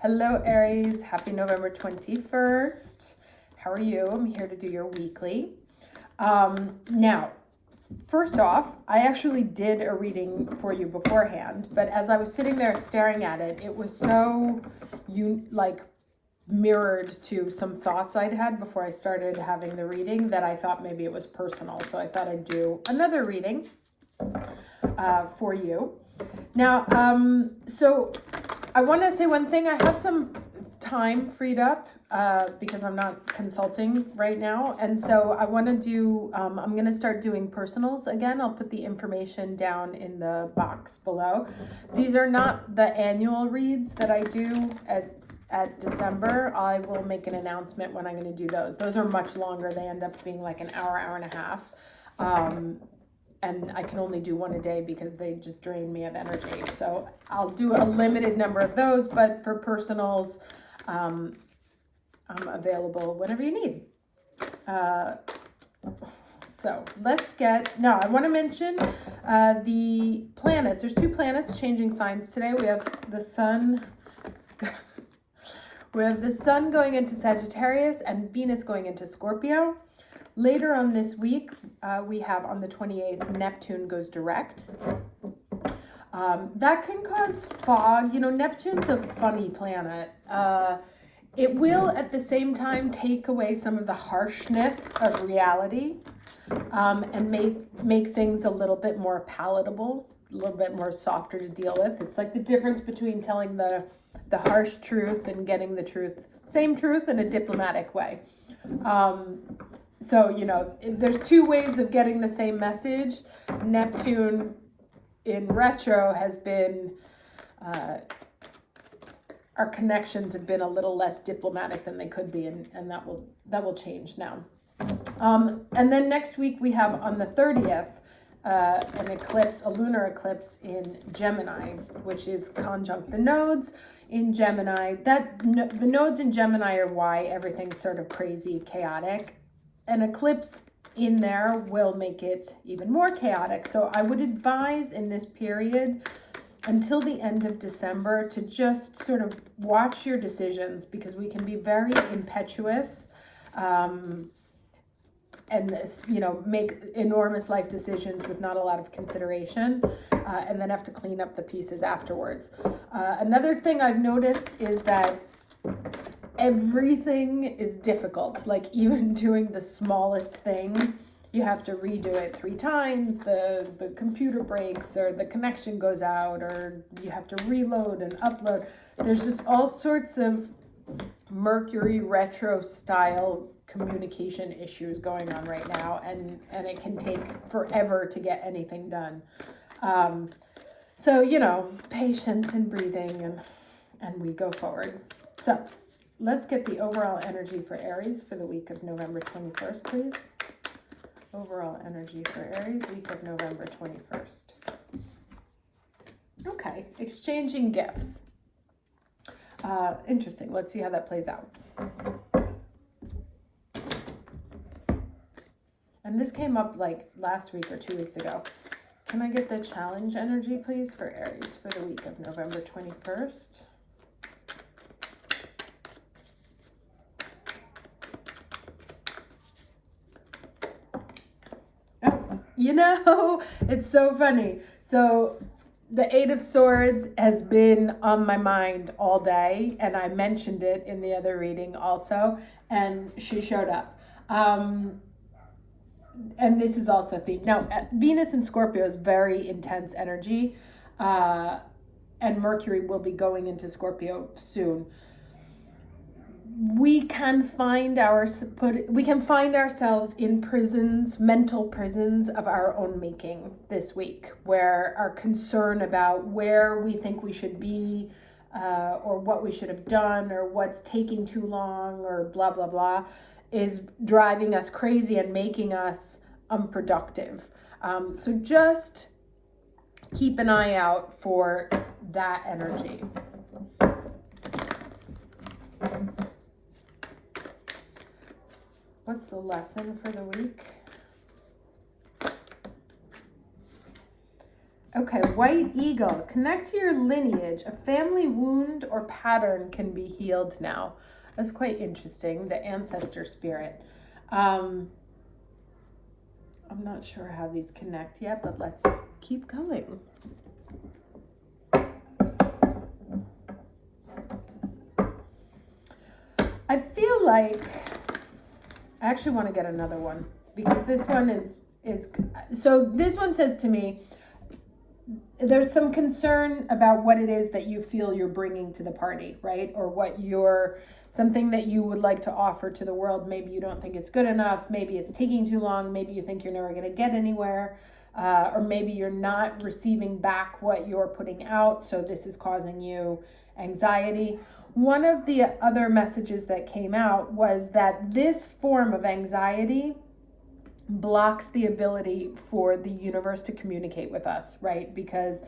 Hello, Aries. Happy November 21st. How are you? I'm here to do your weekly. Now, first off, I actually did a reading for you beforehand, but as I was sitting there staring at it, it was so, mirrored to some thoughts I'd had before I started having the reading that I thought maybe it was personal. So I thought I'd do another reading for you. Now, so I want to say one thing. I have some time freed up because I'm not consulting right now. And so I want to do, I'm going to start doing personals again. I'll put the information down in the box below. These are not the annual reads that I do at December. I will make an announcement when I'm going to do those. Those are much longer. They end up being like an hour, hour and a half. And I can only do one a day because they just drain me of energy. So I'll do a limited number of those, but for personals, I'm available whenever you need. So let's now I want to mention the planets. There's 2 planets changing signs today. We have the sun. We have the sun going into Sagittarius and Venus going into Scorpio. Later on this week, we have on the 28th, Neptune goes direct. That can cause fog. You know, Neptune's a funny planet. It will, at the same time, take away some of the harshness of reality and make things a little bit more palatable, a little bit more softer to deal with. It's like the difference between telling the harsh truth and getting the truth, same truth in a diplomatic way. So, you know, there's 2 ways of getting the same message. Neptune in retro has been, our connections have been a little less diplomatic than they could be, and that will change now. And then next week we have on the 30th, an eclipse, a lunar eclipse in Gemini, which is conjunct the nodes in Gemini. The nodes in Gemini are why everything's sort of crazy, chaotic. An eclipse in there will make it even more chaotic. So I would advise in this period until the end of December to just sort of watch your decisions, because we can be very impetuous and, make enormous life decisions with not a lot of consideration and then have to clean up the pieces afterwards. Another thing I've noticed is that everything is difficult. Like even doing the smallest thing, you have to redo it 3 times. The computer breaks, or the connection goes out, or you have to reload and upload. There's just all sorts of Mercury retro style communication issues going on right now, and it can take forever to get anything done. So, patience and breathing, and we go forward. So let's get the overall energy for Aries for the week of November 21st, please. Overall energy for Aries, week of November 21st. Okay, exchanging gifts. Interesting. Let's see how that plays out. And this came up like last week or 2 weeks ago. Can I get the challenge energy, please, for Aries for the week of November 21st? It's so funny. So the 8 of Swords has been on my mind all day, and I mentioned it in the other reading also, and she showed up. And this is also a theme. Now, Venus in Scorpio is very intense energy, and Mercury will be going into Scorpio soon. We can find ourselves in prisons, mental prisons of our own making this week, where our concern about where we think we should be, or what we should have done, or what's taking too long, or blah, blah, blah, is driving us crazy and making us unproductive. So just keep an eye out for that energy. What's the lesson for the week? Okay, white eagle. Connect to your lineage. A family wound or pattern can be healed now. That's quite interesting. The ancestor spirit. I'm not sure how these connect yet, but let's keep going. I feel like I actually want to get another one because this one is so this one says to me, there's some concern about what it is that you feel you're bringing to the party, right? Or what something that you would like to offer to the world. Maybe you don't think it's good enough. Maybe it's taking too long. Maybe you think you're never going to get anywhere. Or maybe you're not receiving back what you're putting out. So this is causing you anxiety. One of the other messages that came out was that this form of anxiety blocks the ability for the universe to communicate with us, right? Because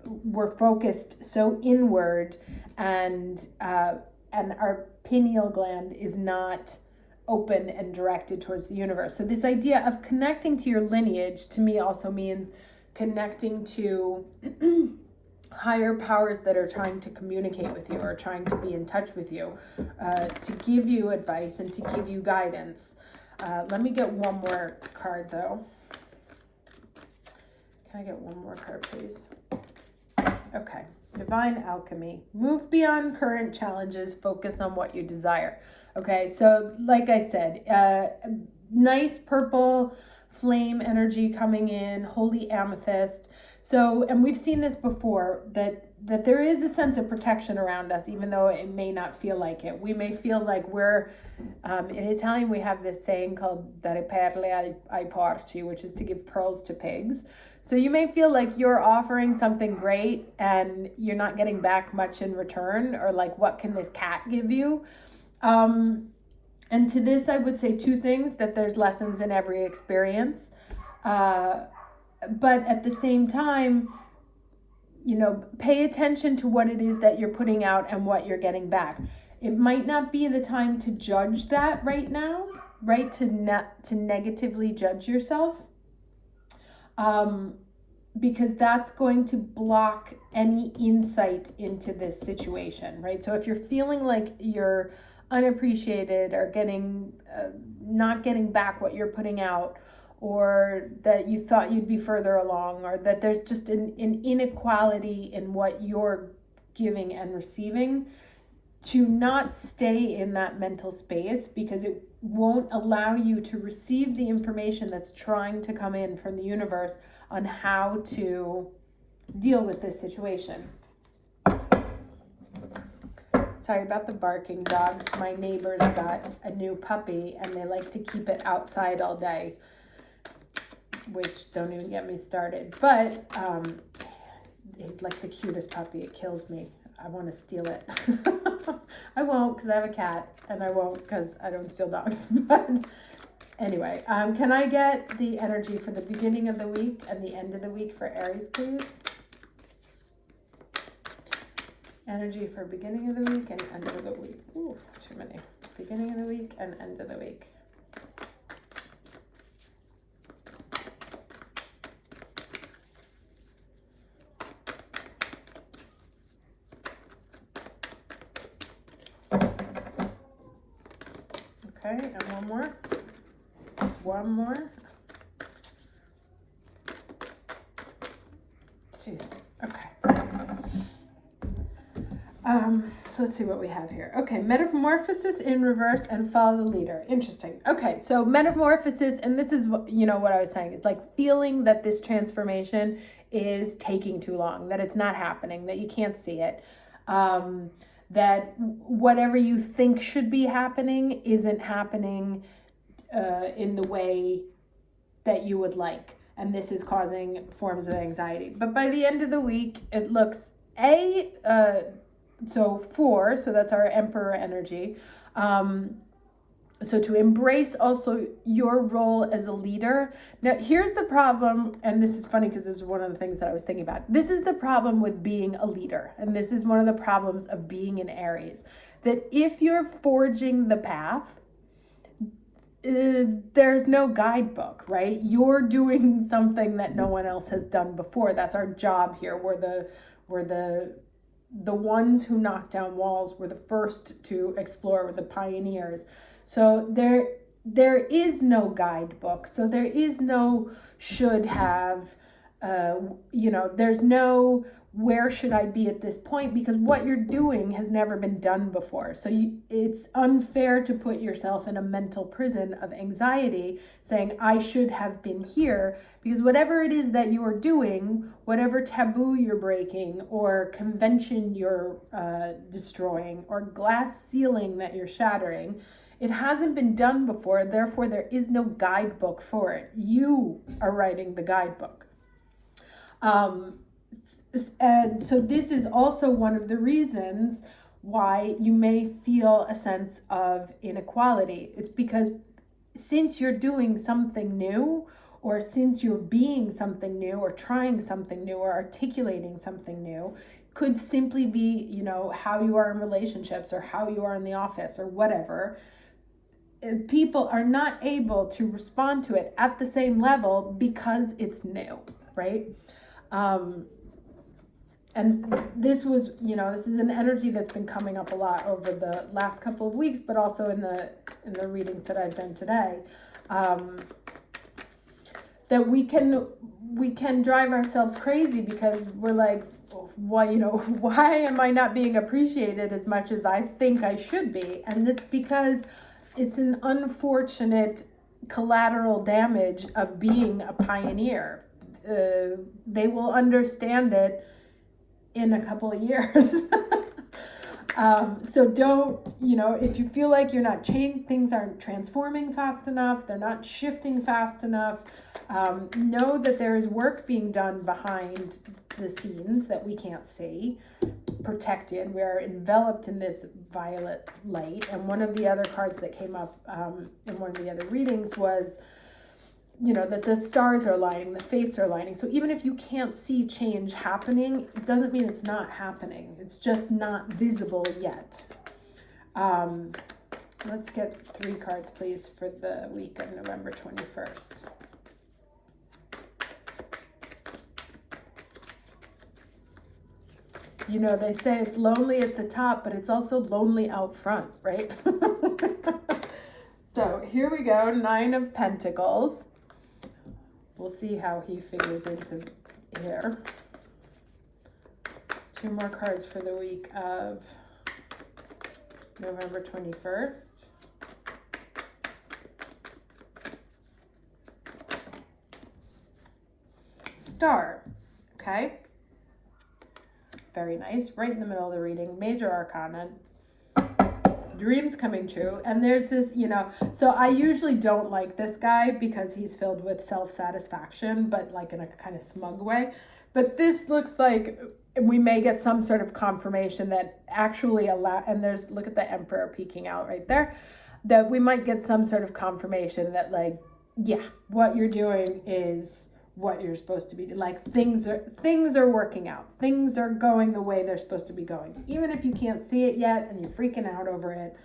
we're focused so inward, and our pineal gland is not open and directed towards the universe. So this idea of connecting to your lineage to me also means connecting to higher powers that are trying to communicate with you or trying to be in touch with you, to give you advice and to give you guidance. Let me get one more card, though. Can I get one more card, please? Okay. Divine Alchemy. Move beyond current challenges. Focus on what you desire. Okay, so like I said, nice purple flame energy coming in, holy amethyst. So, and we've seen this before, that there is a sense of protection around us, even though it may not feel like it. We may feel like we're, in Italian, we have this saying called dare perle ai porci, which is to give pearls to pigs. So you may feel like you're offering something great and you're not getting back much in return, or like, what can this cat give you? And to this, I would say two things: that there's lessons in every experience. But at the same time, pay attention to what it is that you're putting out and what you're getting back. It might not be the time to judge that right now, right? To negatively judge yourself. Because that's going to block any insight into this situation, right? So if you're feeling like you're unappreciated or not getting back what you're putting out, or that you thought you'd be further along, or that there's just an inequality in what you're giving and receiving, to not stay in that mental space, because it won't allow you to receive the information that's trying to come in from the universe on how to deal with this situation. Sorry about the barking dogs. My neighbors got a new puppy and they like to keep it outside all day, which don't even get me started. But it's like the cutest puppy. It kills me. I want to steal it. I won't, because I have a cat, and I won't because I don't steal dogs. But anyway, can I get the energy for the beginning of the week and the end of the week for Aries, please? Energy for beginning of the week and end of the week. Ooh, too many. Beginning of the week and end of the week. Okay, and one more. One more. Jeez. Okay. So let's see what we have here. Okay, metamorphosis in reverse and follow the leader. Interesting. Okay, so metamorphosis, and this is what I was saying, is like feeling that this transformation is taking too long, that it's not happening, that you can't see it. That whatever you think should be happening isn't happening in the way that you would like. And this is causing forms of anxiety. But by the end of the week, it looks so 4, so that's our emperor energy. So to embrace also your role as a leader. Now, here's the problem, and this is funny because this is one of the things that I was thinking about. This is the problem with being a leader, and this is one of the problems of being an Aries. That if you're forging the path, there's no guidebook, right? You're doing something that no one else has done before. That's our job here. We're the ones who knock down walls. We're the first to explore. We're the pioneers. So there is no guidebook. So there is no should have. There's no where should I be at this point, because what you're doing has never been done before. So it's unfair to put yourself in a mental prison of anxiety saying, I should have been here, because whatever it is that you are doing, whatever taboo you're breaking or convention you're destroying or glass ceiling that you're shattering, it hasn't been done before. Therefore, there is no guidebook for it. You are writing the guidebook. And so this is also one of the reasons why you may feel a sense of inequality. It's because since you're doing something new, or since you're being something new, or trying something new, or articulating something new, could simply be, how you are in relationships or how you are in the office or whatever. People are not able to respond to it at the same level because it's new, right? And this was, this is an energy that's been coming up a lot over the last couple of weeks, but also in the readings that I've done today, that we can drive ourselves crazy because we're like, why am I not being appreciated as much as I think I should be? And it's because it's an unfortunate collateral damage of being a pioneer. They will understand it in a couple of years. So don't, if you feel like you're not things aren't transforming fast enough, they're not shifting fast enough, know that there is work being done behind the scenes that we can't see, protected. We are enveloped in this violet light. And one of the other cards that came up in one of the other readings was, that the stars are aligning, the fates are aligning. So even if you can't see change happening, it doesn't mean it's not happening. It's just not visible yet. Let's get 3 cards, please, for the week of November 21st. They say it's lonely at the top, but it's also lonely out front, right? So here we go, 9 of Pentacles. We'll see how he figures into here. 2 more cards for the week of November 21st. Star, okay? Very nice, right in the middle of the reading. Major Arcana. Dreams coming true. And there's this, so I usually don't like this guy because he's filled with self-satisfaction, but like in a kind of smug way. But this looks like we may get some sort of confirmation that actually and look at the Emperor peeking out right there, that we might get some sort of confirmation that what you're doing is what you're supposed to be. Like things are working out. Things are going the way they're supposed to be going. Even if you can't see it yet and you're freaking out over it.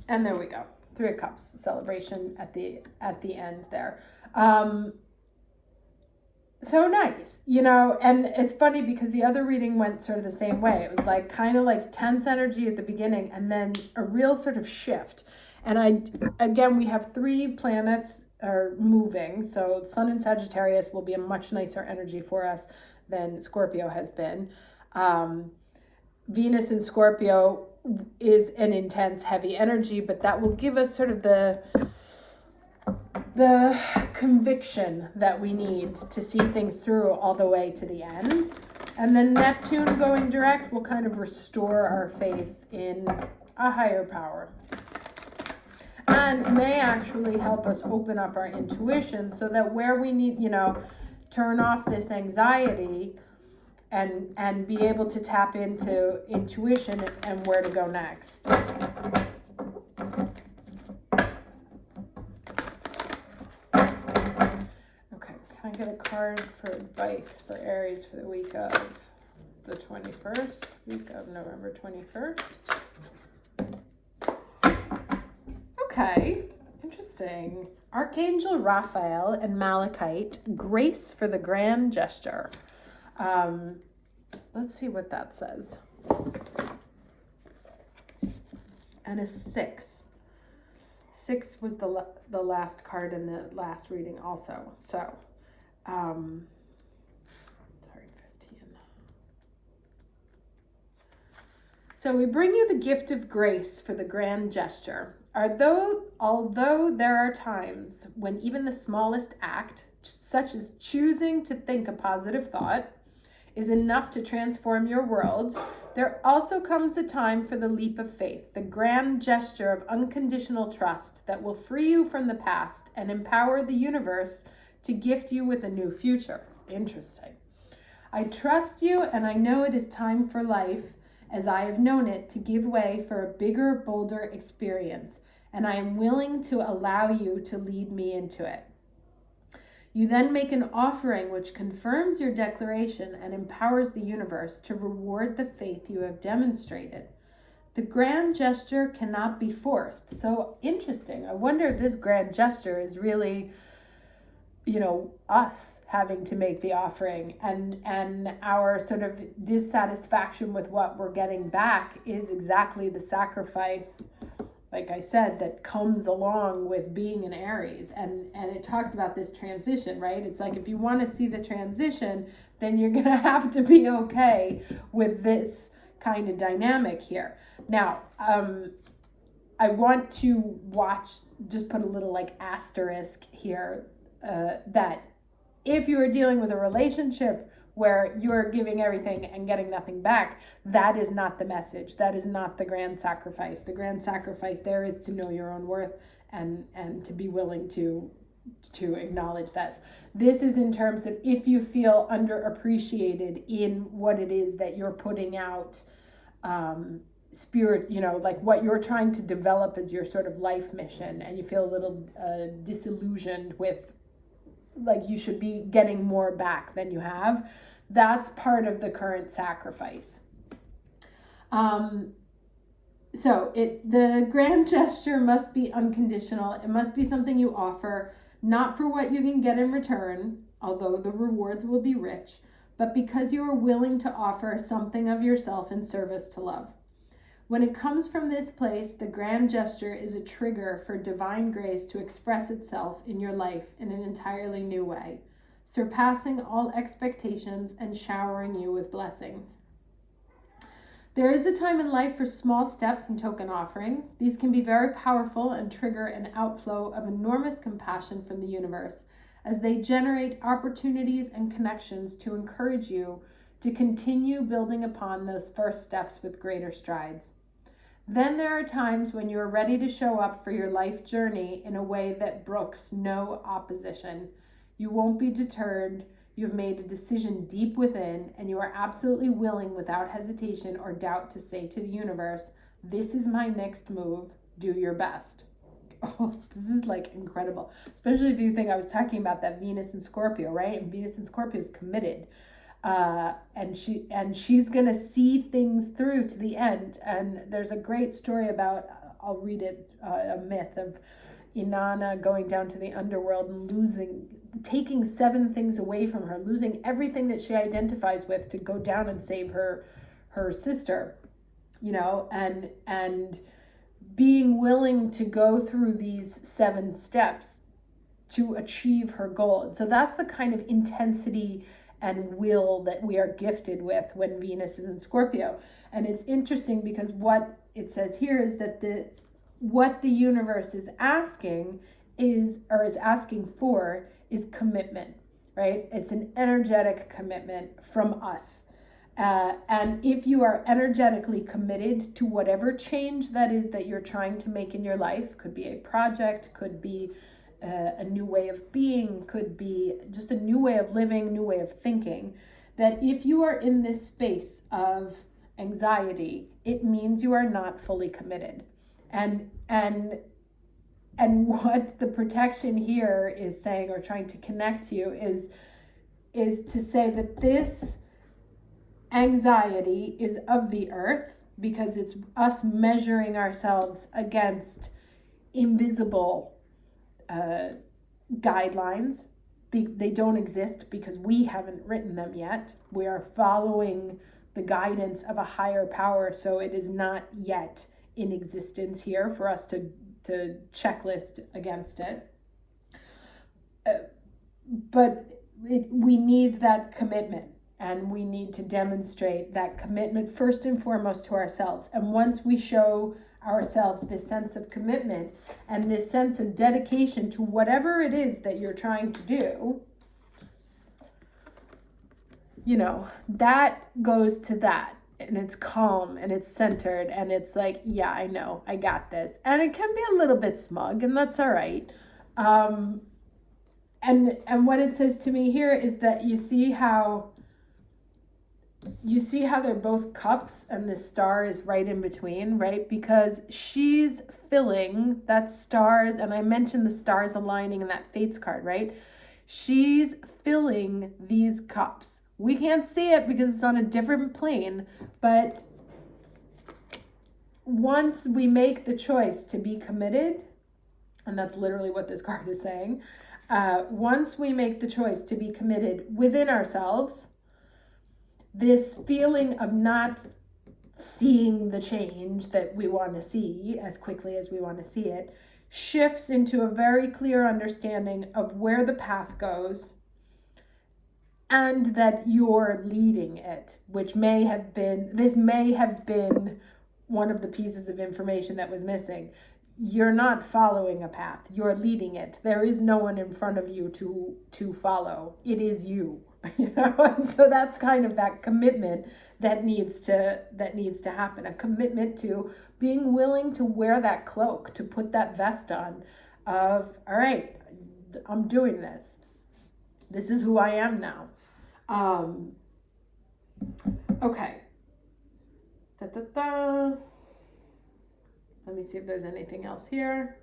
And there we go. 3 of Cups celebration at the end there. So nice, and it's funny because the other reading went sort of the same way. It was like kind of like tense energy at the beginning and then a real sort of shift. And we have 3 planets are moving. So Sun in Sagittarius will be a much nicer energy for us than Scorpio has been. Venus in Scorpio is an intense, heavy energy, but that will give us sort of the conviction that we need to see things through all the way to the end. And then Neptune going direct will kind of restore our faith in a higher power. And may actually help us open up our intuition so that where we need, turn off this anxiety and be able to tap into intuition and where to go next. Okay, can I get a card for advice for Aries for the week of the 21st, week of November 21st? Okay, interesting. Archangel Raphael and Malachite, grace for the grand gesture. Let's see what that says. And a 6. 6 was the last card in the last reading also. So, sorry, 15. So we bring you the gift of grace for the grand gesture. Although there are times when even the smallest act, such as choosing to think a positive thought, is enough to transform your world, there also comes a time for the leap of faith, the grand gesture of unconditional trust that will free you from the past and empower the universe to gift you with a new future. Interesting. I trust you, and I know it is time for life, as I have known it, to give way for a bigger, bolder experience, and I am willing to allow you to lead me into it. You then make an offering which confirms your declaration and empowers the universe to reward the faith you have demonstrated. The grand gesture cannot be forced. So interesting. I wonder if this grand gesture is really, us having to make the offering, and our sort of dissatisfaction with what we're getting back is exactly the sacrifice, like I said, that comes along with being an Aries. And it talks about this transition, right? It's like, if you want to see the transition, then you're going to have to be okay with this kind of dynamic here. Now, I want to just put a little asterisk here, that if you are dealing with a relationship where you're giving everything and getting nothing back, that is not the message. That is not the grand sacrifice. The grand sacrifice there is to know your own worth and to be willing to acknowledge this. This is in terms of if you feel underappreciated in what it is that you're putting out, spirit, what you're trying to develop as your sort of life mission, and you feel a little disillusioned with, you should be getting more back than you have. That's part of the current sacrifice. The grand gesture must be unconditional. It must be something you offer, not for what you can get in return, although the rewards will be rich, but because you are willing to offer something of yourself in service to love. When it comes from this place, the grand gesture is a trigger for divine grace to express itself in your life in an entirely new way, surpassing all expectations and showering you with blessings. There is a time in life for small steps and token offerings. These can be very powerful and trigger an outflow of enormous compassion from the universe, as they generate opportunities and connections to encourage you to continue building upon those first steps with greater strides. Then there are times when you are ready to show up for your life journey in a way that brooks no opposition. You won't be deterred. You've made a decision deep within, and you are absolutely willing, without hesitation or doubt, to say to the universe, "This is my next move. Do your best." Oh, this is incredible. Especially if you think I was talking about that Venus and Scorpio, right? And Venus and Scorpio is committed. And she's going to see things through to the end. And there's a great story about, I'll read it, a myth of Inanna going down to the underworld and taking 7 things away from her, losing everything that she identifies with to go down and save her sister, and being willing to go through these 7 steps to achieve her goal. And so that's the kind of intensity and will that we are gifted with when Venus is in Scorpio. And it's interesting because what it says here is that what the universe is asking is commitment, right? It's an energetic commitment from us. And if you are energetically committed to whatever change that is that you're trying to make in your life, could be a project, could be a new way of being, could be just a new way of living, new way of thinking, that if you are in this space of anxiety, it means you are not fully committed. And what the protection here is saying, or trying to connect to you, is to say that this anxiety is of the earth, because it's us measuring ourselves against invisible guidelines. They don't exist because we haven't written them yet. We are following the guidance of a higher power, so it is not yet in existence here for us to checklist against it. But we need that commitment, and we need to demonstrate that commitment first and foremost to ourselves. And once we show ourselves this sense of commitment and this sense of dedication to whatever it is that you're trying to do, you know, that goes to that, and it's calm and it's centered and it's like, yeah, I know, I got this. And it can be a little bit smug, and that's all right. And what it says to me here is that you see how they're both cups and the star is right in between, right? Because she's filling that stars, and I mentioned the stars aligning in that Fates card, right? She's filling these cups. We can't see it because it's on a different plane, but once we make the choice to be committed, and that's literally what this card is saying, once we make the choice to be committed within ourselves, this feeling of not seeing the change that we want to see as quickly as we want to see it shifts into a very clear understanding of where the path goes, and that you're leading it, which may have been one of the pieces of information that was missing. You're not following a path, you're leading it. There is no one in front of you to follow. It is you. You know, and so that's kind of that commitment that needs to happen. A commitment to being willing to wear that cloak, to put that vest on of, all right, I'm doing this. This is who I am now. Okay. Let me see if there's anything else here.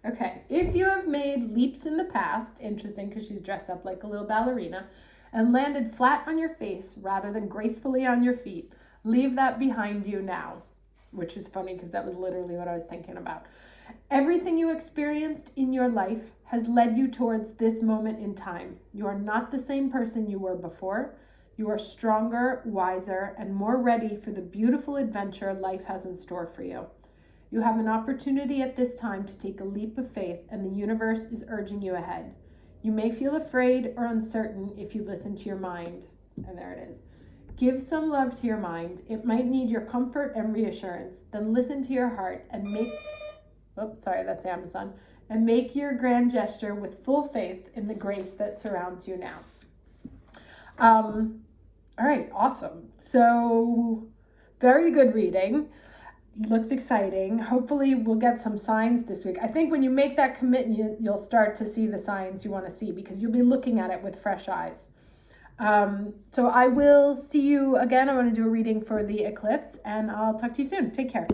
Okay, if you have made leaps in the past, interesting because she's dressed up like a little ballerina, and landed flat on your face rather than gracefully on your feet, leave that behind you now, which is funny because that was literally what I was thinking about. Everything you experienced in your life has led you towards this moment in time. You are not the same person you were before. You are stronger, wiser, and more ready for the beautiful adventure life has in store for you. You have an opportunity at this time to take a leap of faith, and the universe is urging you ahead. You may feel afraid or uncertain if you listen to your mind. And there it is. Give some love to your mind. It might need your comfort and reassurance. Then listen to your heart and make... Oops, sorry, that's Amazon. And make your grand gesture with full faith in the grace that surrounds you now. All right, awesome. So, very good reading. Looks exciting. Hopefully we'll get some signs this week. I think when you make that commitment, you'll start to see the signs you want to see because you'll be looking at it with fresh eyes. So I will see you again. I want to do a reading for the eclipse, and I'll talk to you soon. Take care.